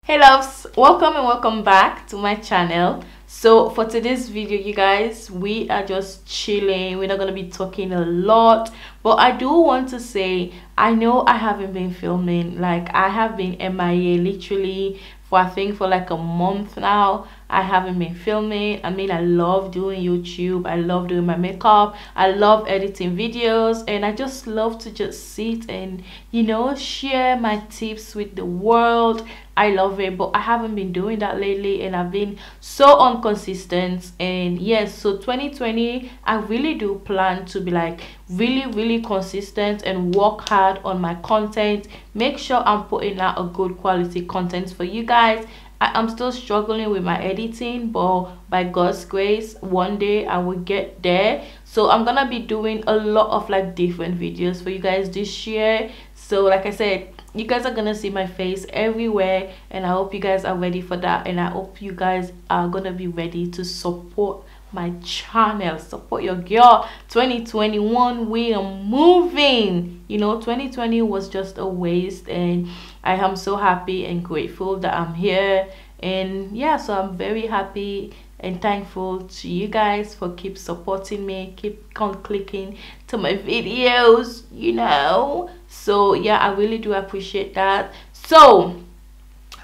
Hey loves, welcome and welcome back to my channel. So for today's video, you guys, we are just chilling. We're not going to be talking a lot, but I do want to say, I know I haven't been filming. Like, I have been MIA literally for I think for like a month now. I haven't been filming. I mean, I love doing YouTube, I love doing my makeup, I love editing videos, and I just love to just sit and, you know, share my tips with the world. I love it, but I haven't been doing that lately, and I've been so inconsistent. And yes, so 2020 I really do plan to be like really consistent and work hard on my content, make sure I'm putting out a good quality content for you guys. I'm still struggling with my editing, but by God's grace, one day I will get there. So I'm gonna be doing a lot of like different videos for you guys this year. So like I said, you guys are gonna see my face everywhere, and I hope you guys are ready for that, and I hope you guys are gonna be ready to support my channel, support your girl. 2021, we are moving. You know, 2020 was just a waste, and I am so happy and grateful that I'm here. And yeah, so I'm very happy and thankful to you guys for keep supporting me, keep on clicking to my videos, you know. So yeah, I really do appreciate that. So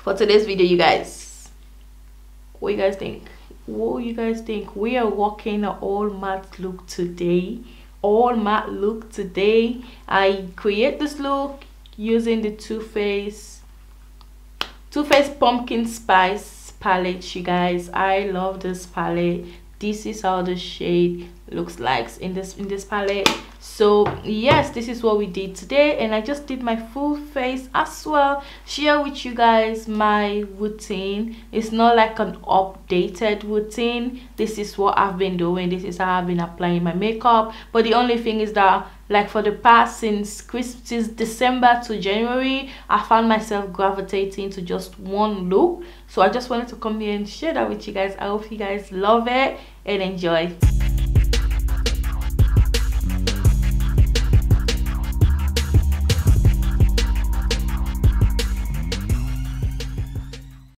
for today's video, you guys, what you guys think? What you guys think? We are walking an all matte look today. All matte look today. I create this look using the Too Faced Pumpkin Spice palette, you guys. I love this palette. This is how the shade looks like in this palette. So yes, this is what we did today, and I just did my full face as well. Share with you guys my routine. It's not like an updated routine. This is what I've been doing. This is how I've been applying my makeup. But the only thing is that, like, for the past since December to January, I found myself gravitating to just one look. So I just wanted to come here and share that with you guys. I hope you guys love it and enjoy.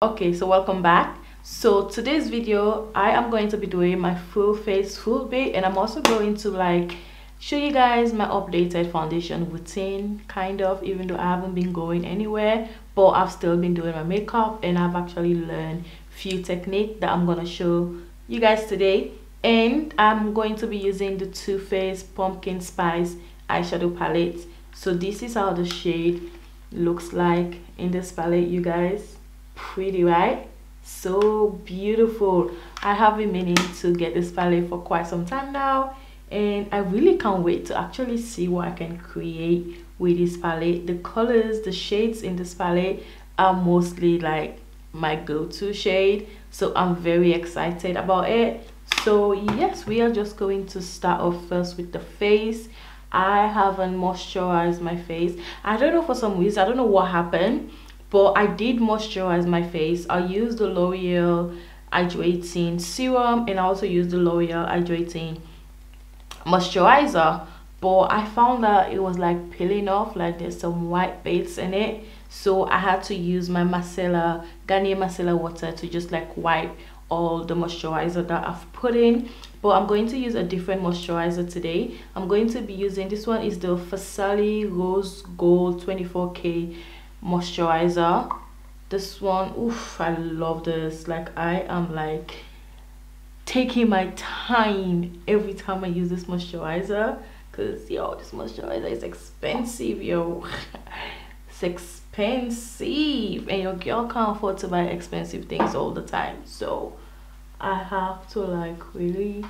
Okay, so welcome back. So today's video, I am going to be doing my full face full bit, and I'm also going to like show you guys my updated foundation routine, kind of, even though I haven't been going anywhere, but I've still been doing my makeup, and I've actually learned few techniques that I'm gonna show you guys today. And I'm going to be using the Too Faced Pumpkin Spice eyeshadow palette. So this is how the shade looks like in this palette, you guys. Pretty, right? So beautiful. I have been meaning to get this palette for quite some time now, and I really can't wait to actually see what I can create with this palette. The colors, the shades in this palette are mostly like my go-to shade, so I'm very excited about it. So yes, we are just going to start off first with the face. I haven't moisturized my face. I don't know, for some reason, I don't know what happened, but I did moisturize my face. I used the L'Oreal hydrating serum, and I also used the L'Oreal hydrating moisturizer, but I found that it was like peeling off, like there's some white bits in it. So I had to use my Garnier micellar water to just like wipe all the moisturizer that I've put in. But I'm going to use a different moisturizer today. I'm going to be using, this one is the Farsali Rose Gold 24K moisturizer. This one, oof, I love this. Like, I am like taking my time every time I use this moisturizer, because yo, this moisturizer is expensive, yo. It's expensive, and your girl can't afford to buy expensive things all the time. So I have to like really,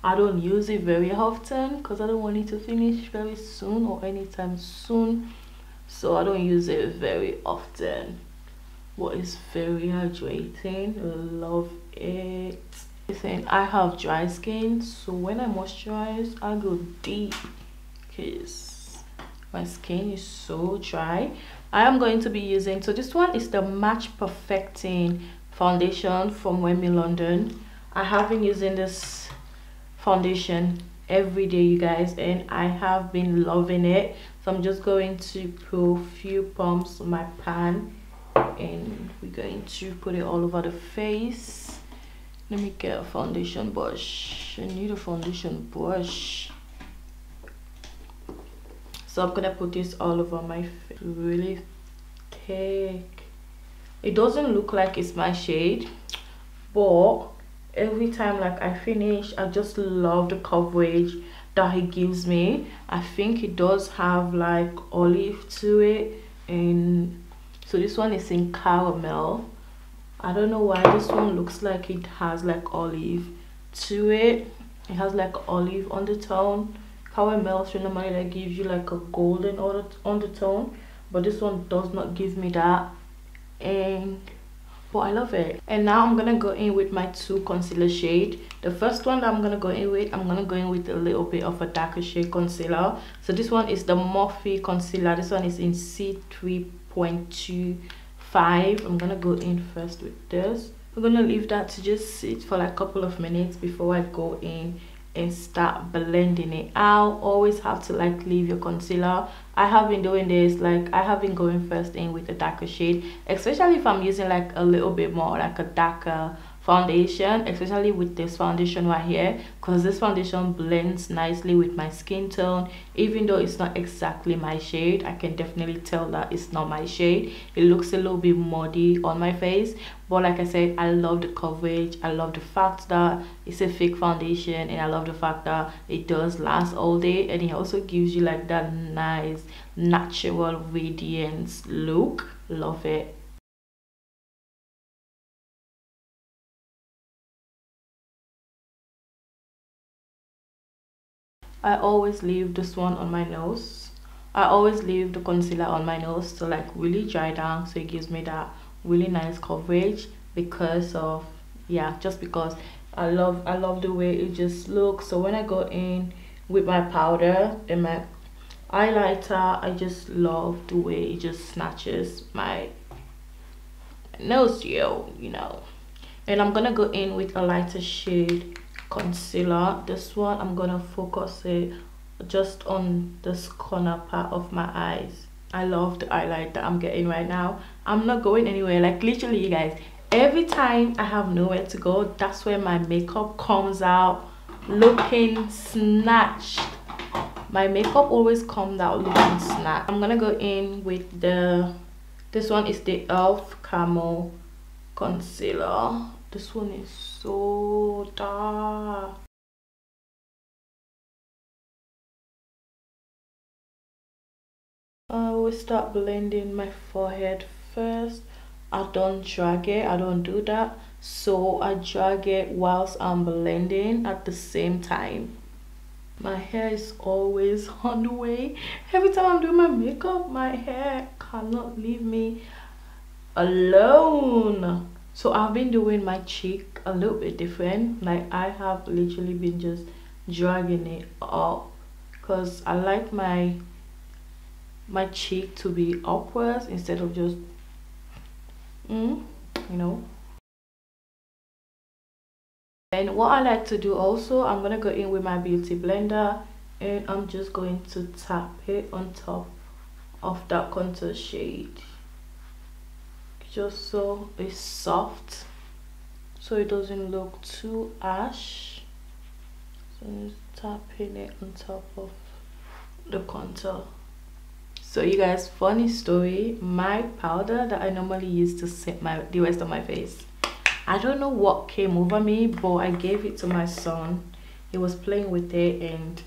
I don't use it very often because I don't want it to finish very soon or anytime soon. So I don't use it very often, but it's very hydrating. I love it. Listen, I have dry skin, so when I moisturize, I go deep because my skin is so dry. I am going to be using, so this one is the Match Perfecting foundation from Wemi London. I have been using this foundation every day, you guys, and I have been loving it. So I'm just going to put a few pumps on my pan and we're going to put it all over the face. Let me get a foundation brush. I need a foundation brush. So I'm gonna put this all over my face, really thick. It doesn't look like it's my shade, but every time like I finish, I just love the coverage that it gives me. I think it does have like olive to it, and so this one is in caramel. I don't know why this one looks like it has like olive to it. It has like olive undertone. Caramel should normally like gives you like a golden undertone, but this one does not give me that, and but I love it. And now I'm gonna go in with my two concealer shade. The first one that I'm gonna go in with, I'm gonna go in with a little bit of a darker shade concealer. So this one is the Morphe concealer. This one is in C3.25. I'm gonna go in first with this. We're gonna leave that to just sit for like a couple of minutes before I go in and start blending it out. Always have to like leave your concealer. I have been doing this, like I have been going first in with a darker shade, especially if I'm using like a little bit more like a darker foundation, especially with this foundation right here, because this foundation blends nicely with my skin tone. Even though it's not exactly my shade, I can definitely tell that it's not my shade. It looks a little bit muddy on my face, but like I said, I love the coverage. I love the fact that it's a fake foundation, and I love the fact that it does last all day, and it also gives you like that nice natural radiance look. Love it. I always leave this one on my nose. I always leave the concealer on my nose to like really dry down, so it gives me that really nice coverage, because of, yeah, just because I love the way it just looks. So when I go in with my powder and my highlighter, I just love the way it just snatches my nose, you know. And I'm gonna go in with a lighter shade concealer. This one I'm gonna focus it just on this corner part of my eyes. I love the highlight that I'm getting right now. I'm not going anywhere, like literally, you guys, every time I have nowhere to go, that's where my makeup comes out looking snatched. My makeup always comes out looking snatched. I'm gonna go in with this one is the Elf Camo concealer. This one is so dark. I will start blending my forehead first. I don't drag it, I don't do that. So I drag it whilst I'm blending at the same time. My hair is always on the way. Every time I'm doing my makeup, my hair cannot leave me alone. So I've been doing my cheek a little bit different. Like I have literally been just dragging it up, because I like my cheek to be upwards instead of just you know. And what I like to do also, I'm gonna go in with my beauty blender, and I'm just going to tap it on top of that contour shade, just so it's soft, so it doesn't look too ash. So I'm just tapping it on top of the contour. So you guys, funny story, my powder that I normally use to set the rest of my face, I don't know what came over me, but I gave it to my son. He was playing with it and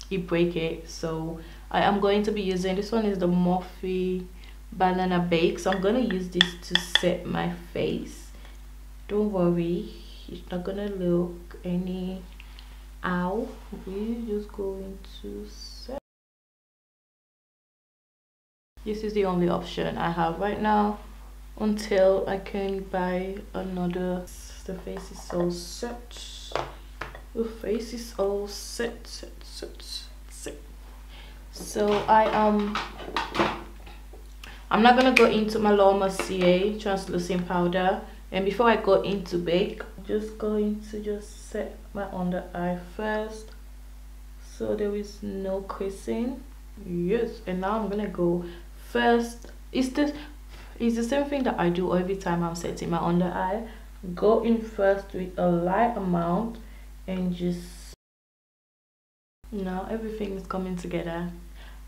he broke it. So I am going to be using, this one is the Morphe Banana Bake. So I'm going to use this to set my face. Don't worry, it's not going to look any ow. We're just going to set. This is the only option I have right now until I can buy another. The face is all set. The face is all set. So I'm not gonna go into my Laura Mercier translucent powder, and before I go into bake, I'm just going to just set my under eye first, so there is no creasing. Yes, and now I'm gonna go first. Is this It's the same thing that I do every time I'm setting my under eye. Go in first with a light amount and just, now everything is coming together.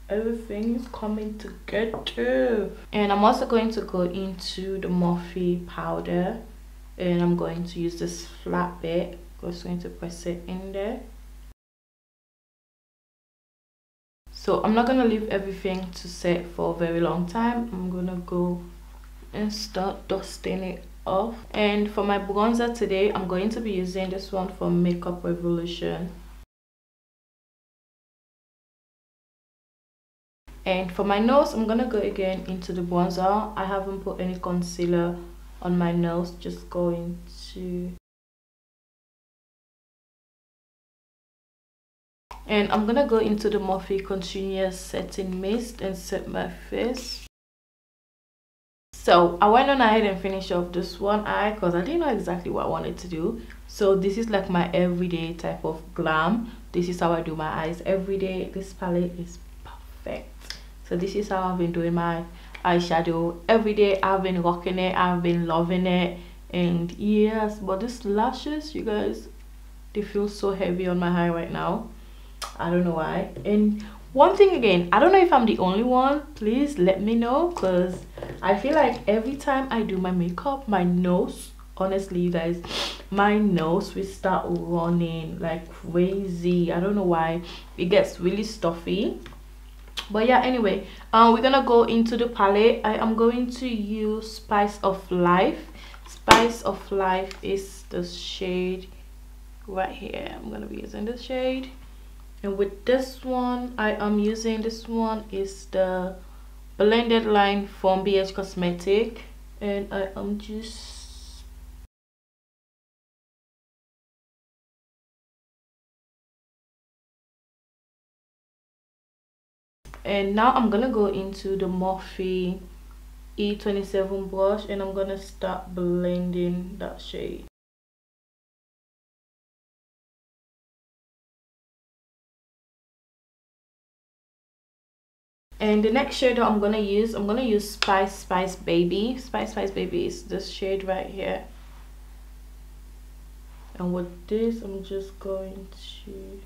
Everything is coming together. And I'm also going to go into the Morphe powder, and I'm going to use this flat bit. I'm just going to press it in there. So I'm not gonna leave everything to set for a very long time. I'm gonna go and start dusting it off. And for my bronzer today, I'm going to be using this one from Makeup Revolution. And for my nose, I'm gonna go again into the bronzer. I haven't put any concealer on my nose, just going to, and I'm gonna go into the Morphe Continuous Setting Mist and set my face. So I went on ahead and finished off this one eye because I didn't know exactly what I wanted to do. So this is like my everyday type of glam. This is how I do my eyes every day. This palette is perfect. So this is how I've been doing my eyeshadow every day. I've been rocking it, I've been loving it. And yes, but these lashes, you guys, they feel so heavy on my eye right now. I don't know why. And one thing again, I don't know if I'm the only one. Please let me know, because I feel like every time I do my makeup, my nose, honestly you guys, my nose will start running like crazy. I don't know why. It gets really stuffy. But yeah, anyway, we're gonna go into the palette. I am going to use Spice of Life. Spice of Life is the shade right here. I'm gonna be using this shade. And with this one, I am using, this one is the blended line from BH Cosmetic, and I am just, and now I'm gonna go into the Morphe E27 brush, and I'm gonna start blending that shade. And the next shade that I'm gonna use Spice Baby. Spice Baby is this shade right here. And with this, I'm just going to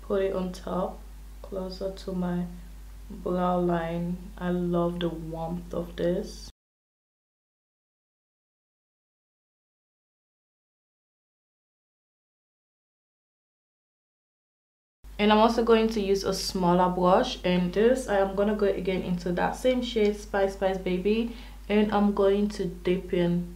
put it on top, closer to my brow line. I love the warmth of this. And I'm also going to use a smaller brush, and this I am gonna go again into that same shade, Spice Baby, and I'm going to dip in.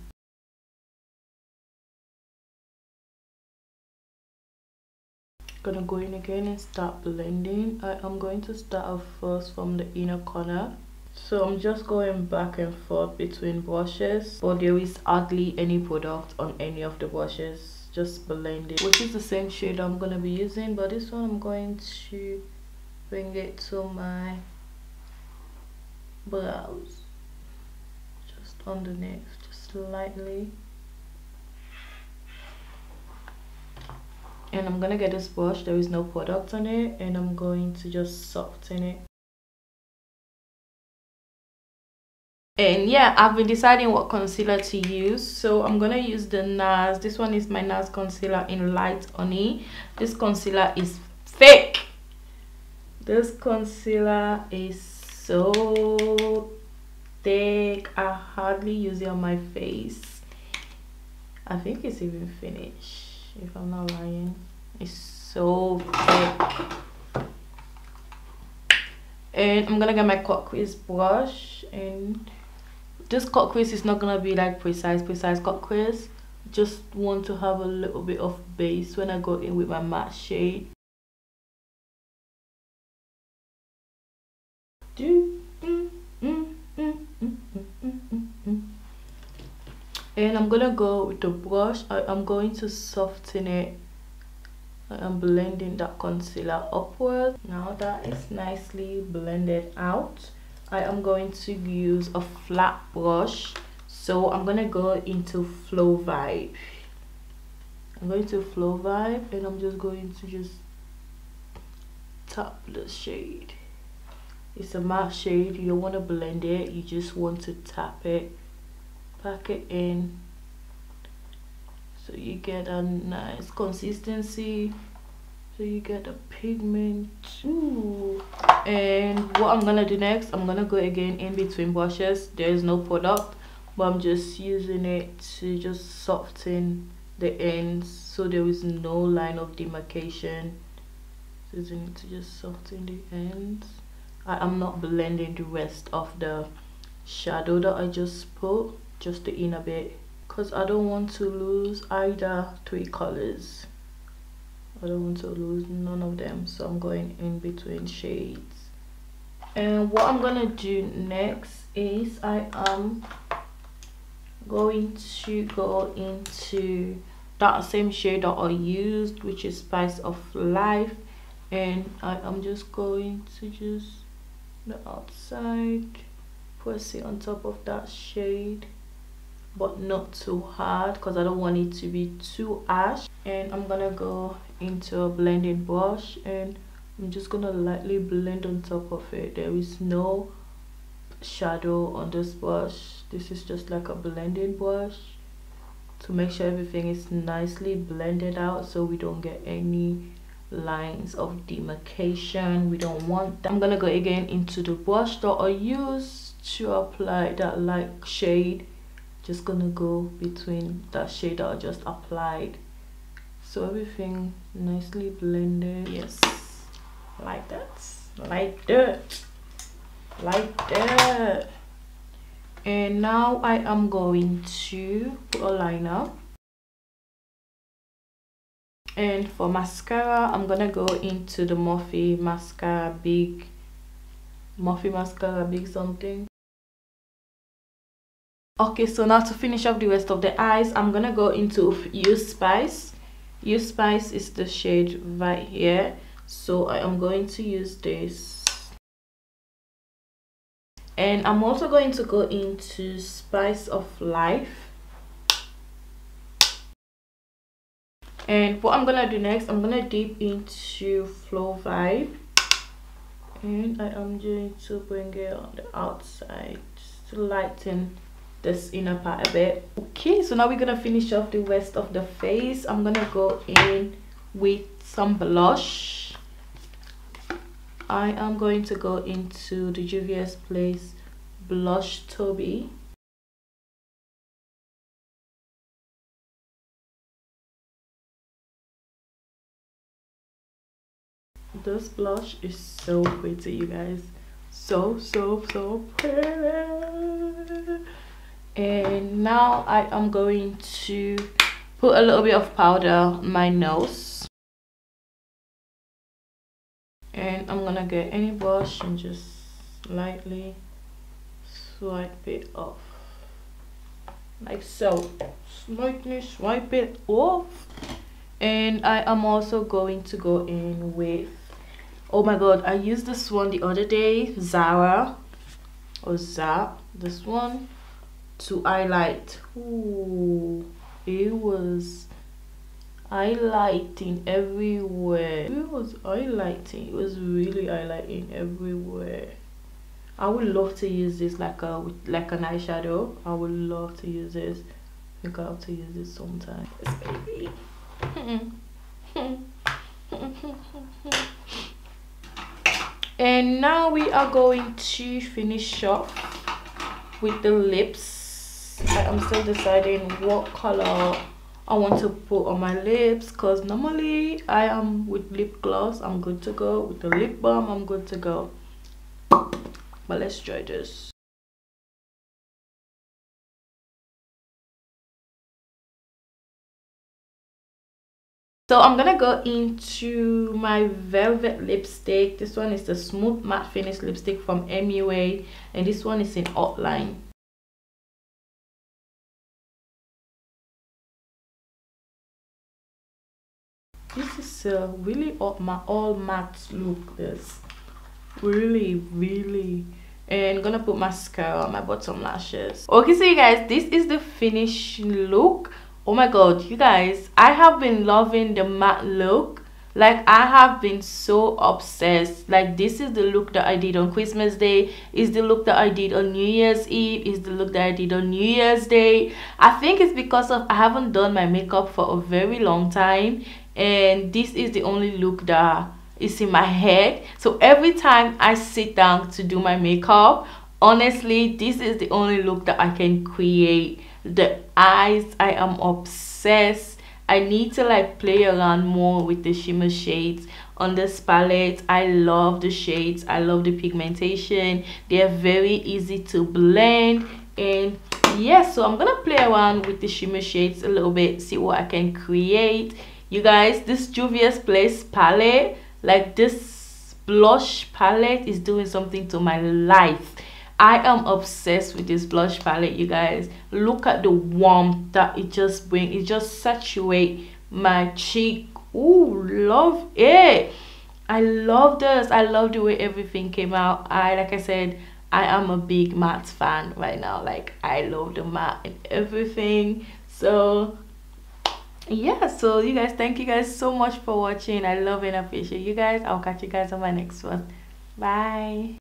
Gonna go in again and start blending. I am going to start off first from the inner corner. So I'm just going back and forth between brushes, but there is hardly any product on any of the brushes. Just blend it, which is the same shade I'm gonna be using, but this one I'm going to bring it to my brows, just underneath, just lightly. And I'm gonna get this brush, there is no product on it, and I'm going to just soften it. And yeah, I've been deciding what concealer to use, so I'm gonna use the NARS. This one is my NARS concealer in Light Honey. This concealer is fake. This concealer is so thick, I hardly use it on my face. I think it's even finished, if I'm not lying. It's so thick. And I'm gonna get my cut crease brush, and this cut crease is not gonna be like precise cut crease. Just want to have a little bit of base when I go in with my matte shade. And I'm gonna go with the brush. I'm going to soften it. I am blending that concealer upward. Now that is nicely blended out, I am going to use a flat brush. So I'm gonna go into Flow Vibe. I'm going to Flow Vibe, and I'm just going to just tap the shade It's a matte shade. You don't want to blend it, you just want to tap it, pack it in, so you get a nice consistency, so you get a pigment. Ooh. And what I'm gonna do next, I'm gonna go again in between brushes. There is no product, but I'm just using it to just soften the ends so there is no line of demarcation. So using it to just soften the ends. I am not blending the rest of the shadow that I just put, just the inner bit, because I don't want to lose either 3 colors. I don't want to lose none of them, so I'm going in between shades. And what I'm gonna do next is I am going to go into that same shade that I used, which is Spice of Life, and I am just going to just the outside, press it on top of that shade, but not too hard because I don't want it to be too ash. And I'm gonna go into a blending brush and I'm just gonna lightly blend on top of it. There is no shadow on this brush. This is just like a blending brush to make sure everything is nicely blended out so we don't get any lines of demarcation. We don't want that. I'm gonna go again into the brush that I used to apply that light shade. Just gonna go between that shade that I just applied, so everything nicely blended. Yes, like that, like that, like that. And now I am going to put a liner. And for mascara, I'm gonna go into the Morphe mascara big something. Okay, so now to finish off the rest of the eyes, I'm gonna go into Use Spice. Use Spice is the shade right here, so I am going to use this. And I'm also going to go into Spice of Life. And what I'm gonna do next, I'm gonna dip into Flow Vibe, and I am going to bring it on the outside just to lighten this inner part a bit. Okay, so now we're gonna finish off the rest of the face. I'm gonna go in with some blush. I am going to go into the Juvia's Place Blush Toby. This blush is so pretty, you guys. So pretty. And now I am going to put a little bit of powder on my nose, and I'm gonna get any brush and just lightly swipe it off like so. Lightly swipe it off. And I am also going to go in with, oh my god, I used this one the other day, this one to highlight. Ooh, it was highlighting everywhere. It was highlighting, it was really highlighting everywhere. I would love to use this like an eyeshadow. I would love to use this. I think I'll have to use this sometime. Yes, baby. And now we are going to finish off with the lips. I am still deciding what color I want to put on my lips, because normally I am with lip gloss, I'm good to go. With the lip balm, I'm good to go. But let's try this. So I'm gonna go into my velvet lipstick. This one is the Smooth Matte Finish lipstick from MUA, and this one is in outline. This is a really all matte look. This really. And I'm gonna put mascara on my bottom lashes. Okay, so you guys, this is the finished look. Oh my god, you guys, I have been loving the matte look. Like, I have been so obsessed. Like, this is the look that I did on Christmas Day, is the look that I did on New Year's Eve, is the look that I did on New Year's Day. I think it's because of I haven't done my makeup for a very long time, and this is the only look that is in my head. So every time I sit down to do my makeup, honestly, this is the only look that I can create. The eyes, I am obsessed. I need to like play around more with the shimmer shades on this palette. I love the shades, I love the pigmentation, they're very easy to blend. And yeah, so I'm gonna play around with the shimmer shades a little bit, see what I can create. You guys, this Juvia's Place palette, like this blush palette, is doing something to my life. I am obsessed with this blush palette, you guys. Look at the warmth that it just brings. It just saturates my cheek. Ooh, love it. I love this. I love the way everything came out. Like I said, I am a big matte fan right now. Like, I love the matte and everything. So yeah, so you guys, thank you guys so much for watching. I love and appreciate you guys. I'll catch you guys on my next one. Bye.